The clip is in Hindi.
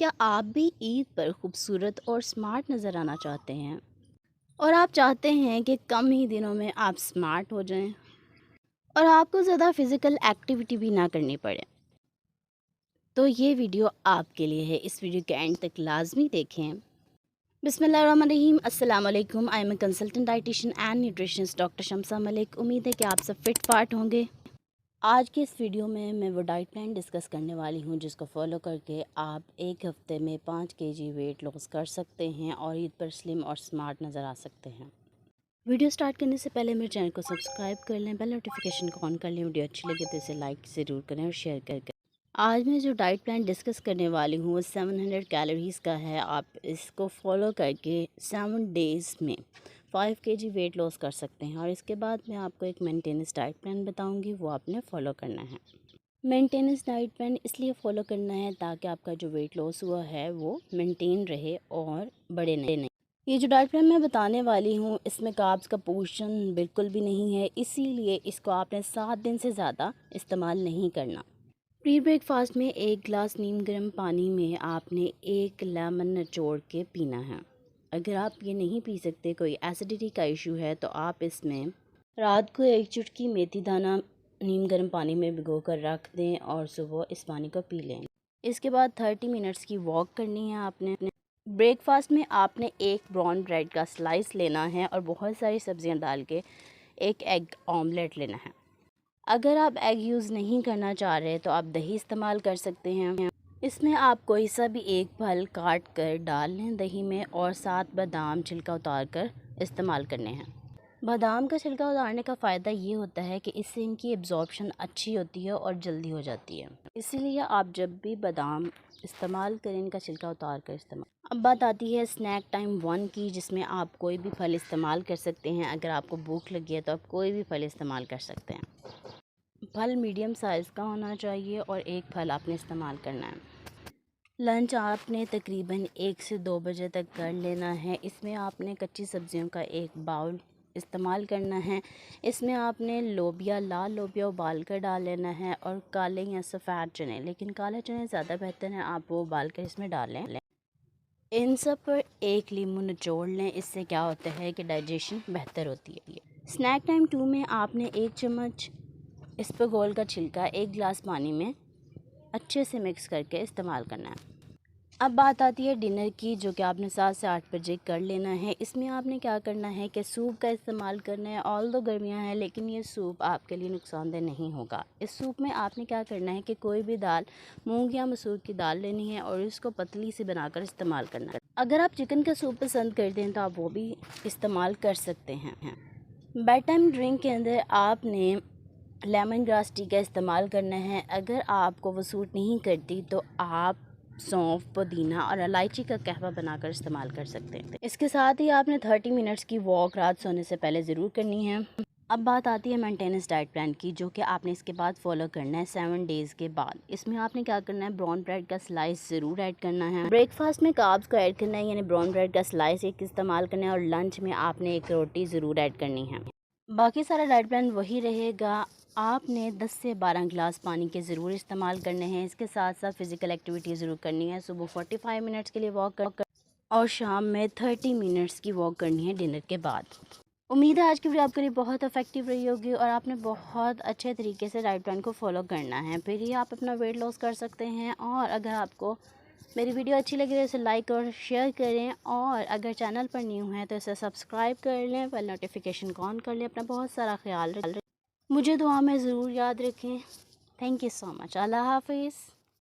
क्या आप भी ईद पर खूबसूरत और स्मार्ट नज़र आना चाहते हैं और आप चाहते हैं कि कम ही दिनों में आप स्मार्ट हो जाएं और आपको ज़्यादा फिज़िकल एक्टिविटी भी ना करनी पड़े? तो ये वीडियो आपके लिए है। इस वीडियो के एंड तक लाजमी देखें। बिस्मिल्लाहिर्रहमानिर्रहीम। अस्सलाम वालेकुम। I am a consultant dietitian and nutritionist doctor Shamsa Malik. उम्मीद है कि आप सब फिट फाट होंगे। आज के इस वीडियो में मैं वो डाइट प्लान डिस्कस करने वाली हूँ जिसको फॉलो करके आप एक हफ्ते में 5 kg वेट लॉस कर सकते हैं और ईद पर स्लिम और स्मार्ट नज़र आ सकते हैं। वीडियो स्टार्ट करने से पहले मेरे चैनल को सब्सक्राइब कर लें, बेल नोटिफिकेशन को ऑन कर लें। वीडियो अच्छी लगे तो इसे लाइक ज़रूर करें और शेयर करें। आज मैं जो डाइट प्लान डिस्कस करने वाली हूँ वो 700 कैलोरीज़ का है। आप इसको फॉलो करके 7 डेज़ में 5 kg वेट लॉस कर सकते हैं। और इसके बाद मैं आपको एक मेंटेनेंस डाइट प्लान बताऊंगी, वो आपने फॉलो करना है। मेंटेनेंस डाइट प्लान इसलिए फॉलो करना है ताकि आपका जो वेट लॉस हुआ है वो मेंटेन रहे और बढ़े नहीं। ये जो डाइट प्लान मैं बताने वाली हूँ इसमें कार्ब्स का पोर्शन बिल्कुल भी नहीं है, इसीलिए इसको आपने 7 दिन से ज़्यादा इस्तेमाल नहीं करना। प्री ब्रेकफास्ट में 1 गिलास नीम गर्म पानी में आपने 1 लेमन निचोड़ के पीना है। अगर आप ये नहीं पी सकते, कोई एसिडिटी का इशू है, तो आप इसमें रात को 1 चुटकी मेथी दाना नीम गर्म पानी में भिगो कर रख दें और सुबह इस पानी को पी लें। इसके बाद 30 मिनट्स की वॉक करनी है आपने। ब्रेकफास्ट में आपने एक ब्राउन ब्रेड का स्लाइस लेना है और बहुत सारी सब्जियां डाल के एक एग ऑमलेट लेना है। अगर आप एग यूज़ नहीं करना चाह रहे तो आप दही इस्तेमाल कर सकते हैं। इसमें आप कोई सा भी एक फल काट कर डाल लें दही में और 7 बादाम छिलका उतार कर इस्तेमाल करने हैं। बादाम का छिलका उतारने का फ़ायदा ये होता है कि इससे इनकी एब्जॉर्प्शन अच्छी होती है और जल्दी हो जाती है, इसीलिए आप जब भी बादाम इस्तेमाल करें इनका छिलका उतार कर इस्तेमाल। अब बात आती है स्नैक टाइम 1 की, जिसमें आप कोई भी फल इस्तेमाल कर सकते हैं। अगर आपको भूख लगी है तो आप कोई भी फल इस्तेमाल कर सकते हैं। फल मीडियम साइज़ का होना चाहिए और एक फल आपने इस्तेमाल करना है। लंच आपने तकरीबन 1 से 2 बजे तक कर लेना है। इसमें आपने कच्ची सब्जियों का एक बाउल इस्तेमाल करना है। इसमें आपने लोबिया, लाल लोबिया उबाल कर डाल लेना है और काले या सफ़ेद चने, लेकिन काले चने ज़्यादा बेहतर हैं, आप वो उबाल कर इसमें डाल लें। इन सब पर 1 लीमू निचोड़ लें। इससे क्या होता है कि डाइजेशन बेहतर होती है। स्नैक टाइम 2 में आपने 1 चम्मच इसबगोल का छिलका 1 गिलास पानी में अच्छे से मिक्स करके इस्तेमाल करना है। अब बात आती है डिनर की, जो कि आपने 7 से 8 बजे कर लेना है। इसमें आपने क्या करना है कि सूप का इस्तेमाल करना है। ऑल दो गर्मियाँ हैं लेकिन ये सूप आपके लिए नुकसानदेह नहीं होगा। इस सूप में आपने क्या करना है कि कोई भी दाल, मूंग या मसूर की दाल लेनी है और इसको पतली सी बनाकर इस्तेमाल करना है। अगर आप चिकन का सूप पसंद करते हैं तो आप वो भी इस्तेमाल कर सकते हैं। बेड टाइम ड्रिंक के अंदर आपने लेमन ग्रास टी का इस्तेमाल करना है। अगर आपको वो सूट नहीं करती तो आप सौंफ, पुदीना और इलायची का कहवा बनाकर इस्तेमाल कर सकते हैं। इसके साथ ही आपने 30 मिनट्स की वॉक रात सोने से पहले ज़रूर करनी है। अब बात आती है मेंटेनेंस डाइट प्लान की, जो कि आपने इसके बाद फॉलो करना है 7 डेज़ के बाद। इसमें आपने क्या करना है, ब्राउन ब्रेड का स्लाइस ज़रूर ऐड करना है। ब्रेकफास्ट में कार्ब्स को ऐड करना है, यानी ब्राउन ब्रेड का स्लाइस एक इस्तेमाल करना है और लंच में आपने 1 रोटी ज़रूर ऐड करनी है। बाकी सारा डाइट प्लान वही रहेगा। आपने 10 से 12 गिलास पानी के ज़रूर इस्तेमाल करने हैं। इसके साथ साथ फ़िज़िकल एक्टिविटी ज़रूर करनी है। सुबह 45 मिनट्स के लिए वॉक कर और शाम में 30 मिनट्स की वॉक करनी है डिनर के बाद। उम्मीद है आज की वीडियो आपके लिए बहुत इफेक्टिव रही होगी और आपने बहुत अच्छे तरीके से डाइट प्लान को फॉलो करना है, फिर ही आप अपना वेट लॉस कर सकते हैं। और अगर आपको मेरी वीडियो अच्छी लगी तो इसे लाइक और शेयर करें, और अगर चैनल पर न्यू है तो इसे सब्सक्राइब कर लें, बेल नोटिफिकेशन को ऑन कर लें। अपना बहुत सारा ख्याल रखें, मुझे दुआ में ज़रूर याद रखें। Thank you so much. Allah हाफिज़।